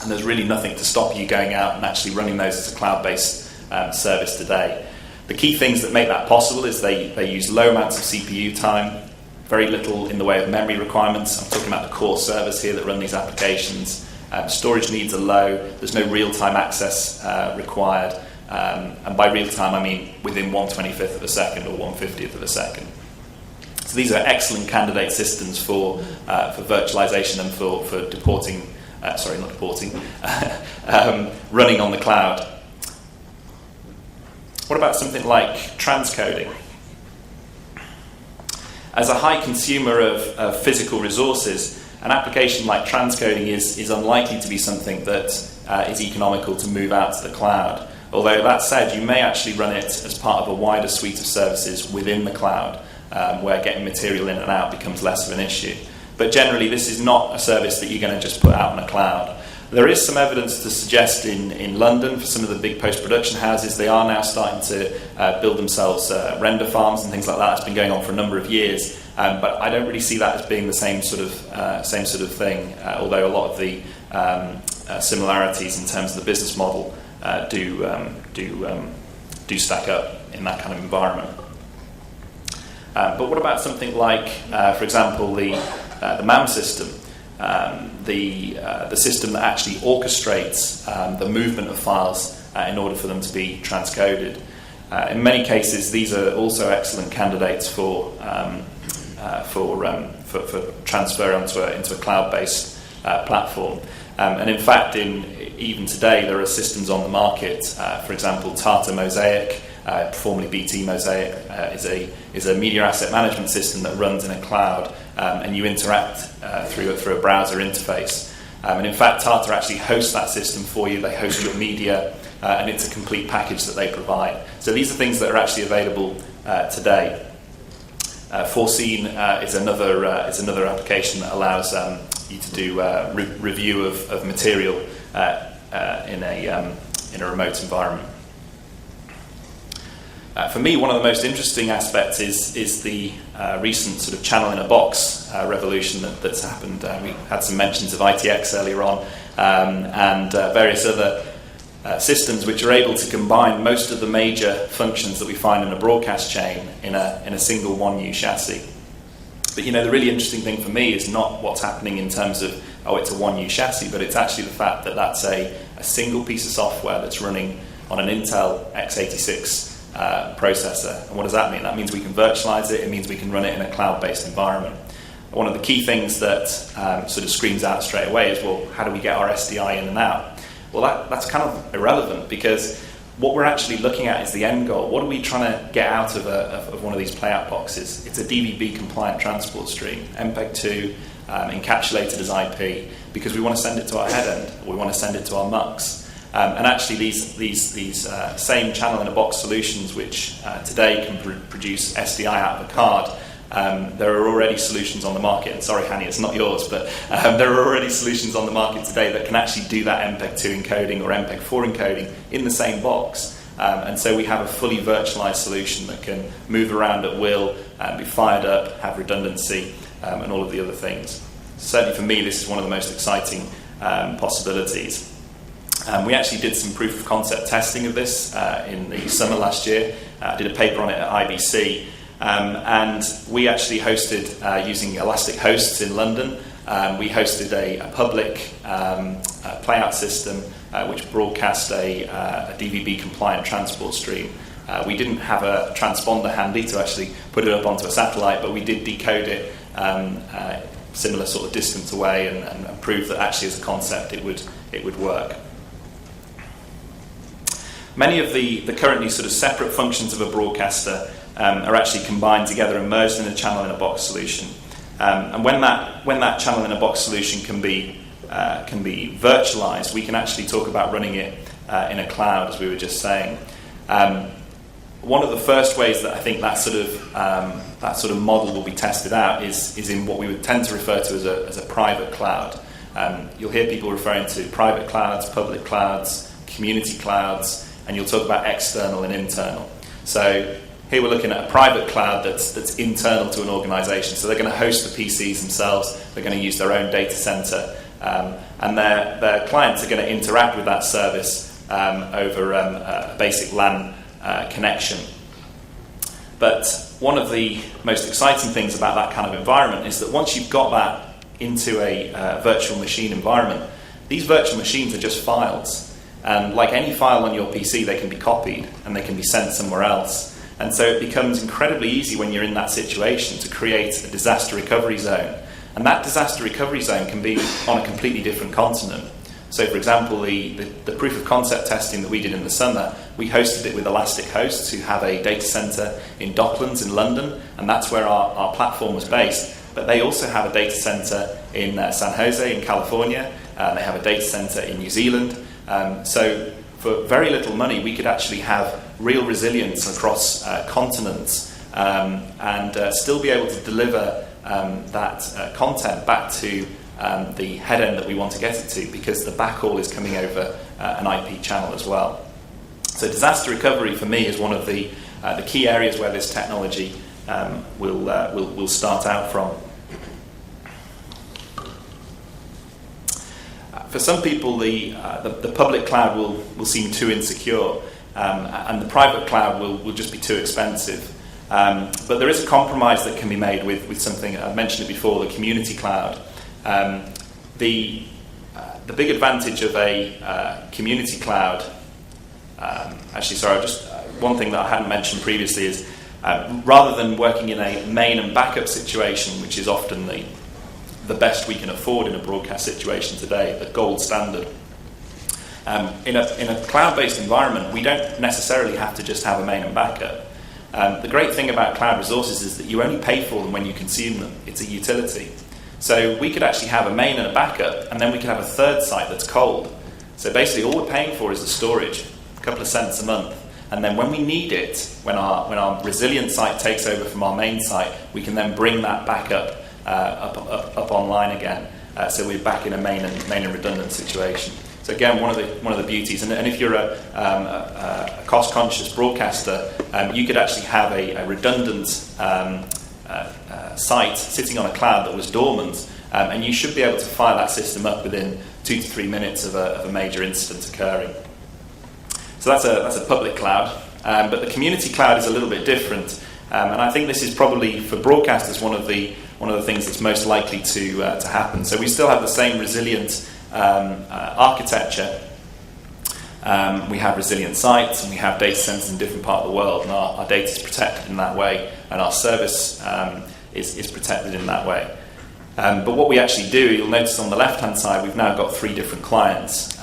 And there's really nothing to stop you going out and actually running those as a cloud-based service today. The key things that make that possible is they use low amounts of CPU time, very little in the way of memory requirements. I'm talking about the core servers here that run these applications. Storage needs are low. There's no real-time access required. And by real-time, I mean within 1/25th of a second or 1/50th of a second. So these are excellent candidate systems for virtualization and for running on the cloud. What about something like transcoding? As a high consumer of physical resources, an application like transcoding is unlikely to be something that is economical to move out to the cloud. Although that said, you may actually run it as part of a wider suite of services within the cloud, where getting material in and out becomes less of an issue. But generally, this is not a service that you're going to just put out on a cloud. There is some evidence to suggest in London, for some of the big post-production houses, they are now starting to build themselves render farms and things like that. It's been going on for a number of years, but I don't really see that as being the same sort of thing. Although a lot of the similarities in terms of the business model do stack up in that kind of environment. But what about something like, for example, the MAM system? The system that actually orchestrates the movement of files in order for them to be transcoded. In many cases, these are also excellent candidates for transfer into a cloud-based platform. And in fact, even today, there are systems on the market. For example, Tata Mosaic, formerly BT Mosaic, is a media asset management system that runs in a cloud, and you interact through a browser interface. And in fact, Tata actually hosts that system for you. They host your media, and it's a complete package that they provide. So these are things that are actually available today. Foreseen is another application that allows you to do review of material in a remote environment. For me, one of the most interesting aspects is the recent sort of channel-in-a-box revolution that's happened. We had some mentions of ITX earlier on, and various other systems which are able to combine most of the major functions that we find in a broadcast chain in a single 1U chassis. But the really interesting thing for me is not what's happening in terms of, it's a 1U chassis, but it's actually the fact that that's a single piece of software that's running on an Intel x86 processor. And what does that mean? That means we can virtualize it. It means we can run it in a cloud-based environment. One of the key things that sort of screams out straight away is, well, how do we get our SDI in and out? Well, that's kind of irrelevant, because what we're actually looking at is the end goal. What are we trying to get out of one of these playout boxes? It's a DVB-compliant transport stream, MPEG-2, encapsulated as IP, because we want to send it to our head end, or we want to send it to our MUX. And actually, these same channel-in-a-box solutions, which today can produce SDI out of a card, there are already solutions on the market. And sorry, Hanny, it's not yours, but there are already solutions on the market today that can actually do that MPEG-2 encoding or MPEG-4 encoding in the same box. And so we have a fully virtualized solution that can move around at will, be fired up, have redundancy, and all of the other things. Certainly for me, this is one of the most exciting possibilities. We actually did some proof of concept testing of this in the summer last year. I did a paper on it at IBC, and we actually hosted, using Elastic Hosts in London, we hosted a public playout system which broadcast a DVB-compliant transport stream. We didn't have a transponder handy to actually put it up onto a satellite, but we did decode it similar sort of distance away and prove that actually as a concept it would work. Many of the currently sort of separate functions of a broadcaster are actually combined together and merged in a channel-in-a-box solution. And when that channel-in-a-box solution can be virtualized, we can actually talk about running it in a cloud, as we were just saying. One of the first ways that I think that sort of model will be tested out is in what we would tend to refer to as a private cloud. You'll hear people referring to private clouds, public clouds, community clouds, and you'll talk about external and internal. So here we're looking at a private cloud that's internal to an organization. So they're going to host the PCs themselves, they're going to use their own data center, and their clients are going to interact with that service over a basic LAN connection. But one of the most exciting things about that kind of environment is that once you've got that into a virtual machine environment, these virtual machines are just files. And like any file on your PC, they can be copied and they can be sent somewhere else. And so it becomes incredibly easy when you're in that situation to create a disaster recovery zone. And that disaster recovery zone can be on a completely different continent. So for example, the proof of concept testing that we did in the summer, we hosted it with Elastic Hosts, who have a data center in Docklands in London, and that's where our platform was based. But they also have a data center in San Jose in California. They have a data center in New Zealand. So for very little money, we could actually have real resilience across continents and still be able to deliver that content back to the head end that we want to get it to, because the backhaul is coming over an IP channel as well. So disaster recovery for me is one of the key areas where this technology will start out from. For some people, the public cloud will seem too insecure, and the private cloud will just be too expensive. But there is a compromise that can be made with something, I mentioned it before, the community cloud. The big advantage of a community cloud, one thing that I hadn't mentioned previously is rather than working in a main and backup situation, which is often the best we can afford in a broadcast situation today, the gold standard. In a cloud-based environment, we don't necessarily have to just have a main and backup. The great thing about cloud resources is that you only pay for them when you consume them. It's a utility. So we could actually have a main and a backup, and then we could have a third site that's cold. So basically all we're paying for is the storage, a couple of cents a month. And then when we need it, when our resilient site takes over from our main site, we can then bring that backup up online again. So we're back in a main and redundant situation. So again, one of the beauties, and if you're a cost-conscious broadcaster, you could actually have a redundant site sitting on a cloud that was dormant, and you should be able to fire that system up within 2 to 3 minutes of a major incident occurring. So that's a public cloud, but the community cloud is a little bit different, and I think this is probably for broadcasters one of the things that's most likely to happen. So we still have the same resilient architecture. We have resilient sites, and we have data centers in different parts of the world, and our data is protected in that way, and our service is protected in that way. But what we actually do, you'll notice on the left-hand side, we've now got 3 different clients,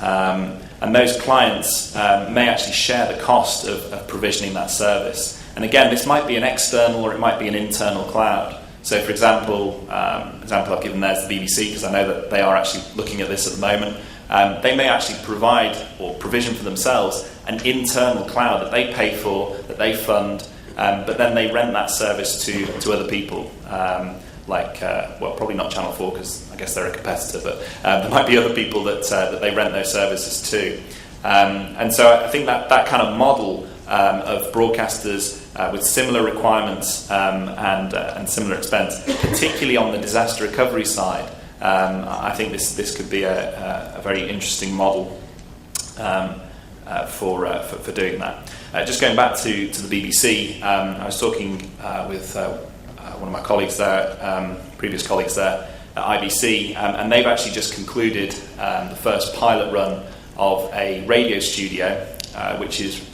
and those clients may actually share the cost of provisioning that service. And again, this might be an external or it might be an internal cloud. So, for example, I've given there is the BBC, because I know that they are actually looking at this at the moment. They may actually provide or provision for themselves an internal cloud that they pay for, that they fund, but then they rent that service to other people, probably not Channel 4, because I guess they're a competitor, but there might be other people that they rent those services to. And so I think that kind of model of broadcasters with similar requirements and similar expense, particularly on the disaster recovery side, I think this could be a very interesting model for doing that. Just going back to the BBC, I was talking with one of my colleagues there, previous colleagues there at IBC, and they've actually just concluded the first pilot run of a radio studio, which is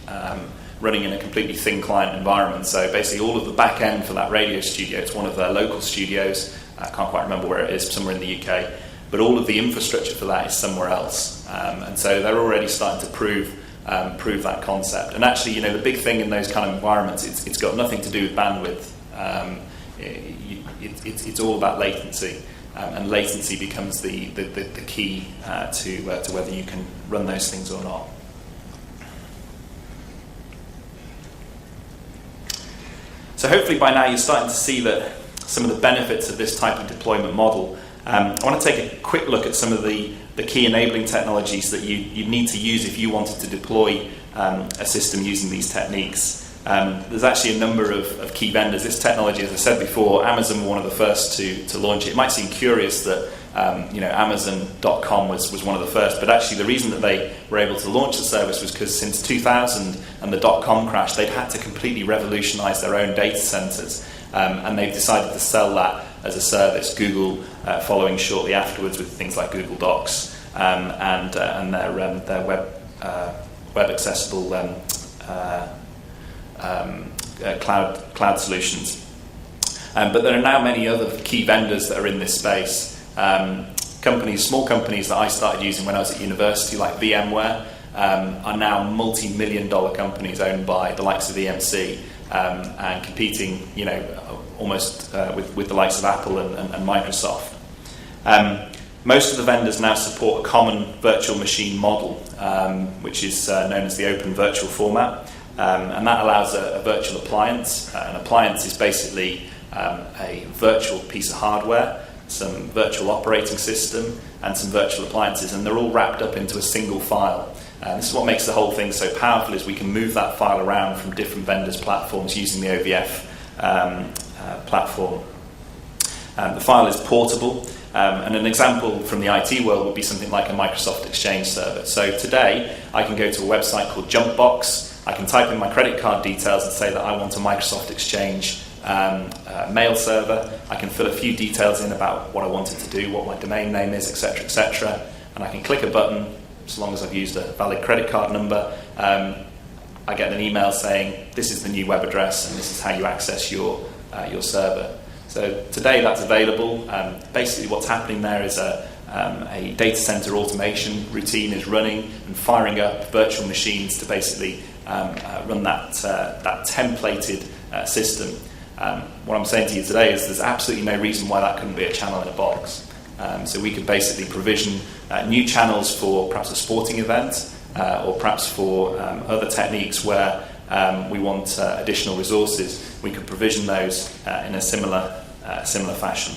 running in a completely thin client environment. So basically all of the back end for that radio studio, it's one of their local studios, I can't quite remember where it is, somewhere in the UK, but all of the infrastructure for that is somewhere else. And so they're already starting to prove that concept. And actually, the big thing in those kind of environments, it's got nothing to do with bandwidth. It's all about latency. And latency becomes the key to whether you can run those things or not. So hopefully by now you're starting to see that some of the benefits of this type of deployment model. I want to take a quick look at some of the key enabling technologies that you need to use if you wanted to deploy a system using these techniques. There's actually a number of key vendors. This technology, as I said before, Amazon were one of the first to launch it. It might seem curious that Amazon.com was one of the first, but actually the reason that they were able to launch the service was because since 2000 and the dot-com crash, they'd had to completely revolutionize their own data centers, and they've decided to sell that as a service. Google following shortly afterwards with things like Google Docs and their web accessible cloud solutions. But there are now many other key vendors that are in this space. Small companies that I started using when I was at university, like VMware, are now multi-million-dollar companies owned by the likes of EMC and competing, almost with the likes of Apple and Microsoft. Most of the vendors now support a common virtual machine model, which is known as the open virtual format, and that allows a virtual appliance. An appliance is basically a virtual piece of hardware, some virtual operating system, and some virtual appliances, and they're all wrapped up into a single file. This is what makes the whole thing so powerful, is we can move that file around from different vendors' platforms using the OVF platform. The file is portable, and an example from the IT world would be something like a Microsoft Exchange server. So today, I can go to a website called Jumpbox. I can type in my credit card details and say that I want a Microsoft Exchange mail server. I can fill a few details in about what I wanted to do, what my domain name is, etc., etc., and I can click a button. As long as I've used a valid credit card number, I get an email saying this is the new web address and this is how you access your server. So today that's available. Basically what's happening there is a data center automation routine is running and firing up virtual machines to basically run that templated system. What I'm saying to you today is there's absolutely no reason why that couldn't be a channel in a box. So we could basically provision new channels for perhaps a sporting event or perhaps for other techniques where we want additional resources. We could provision those in a similar fashion.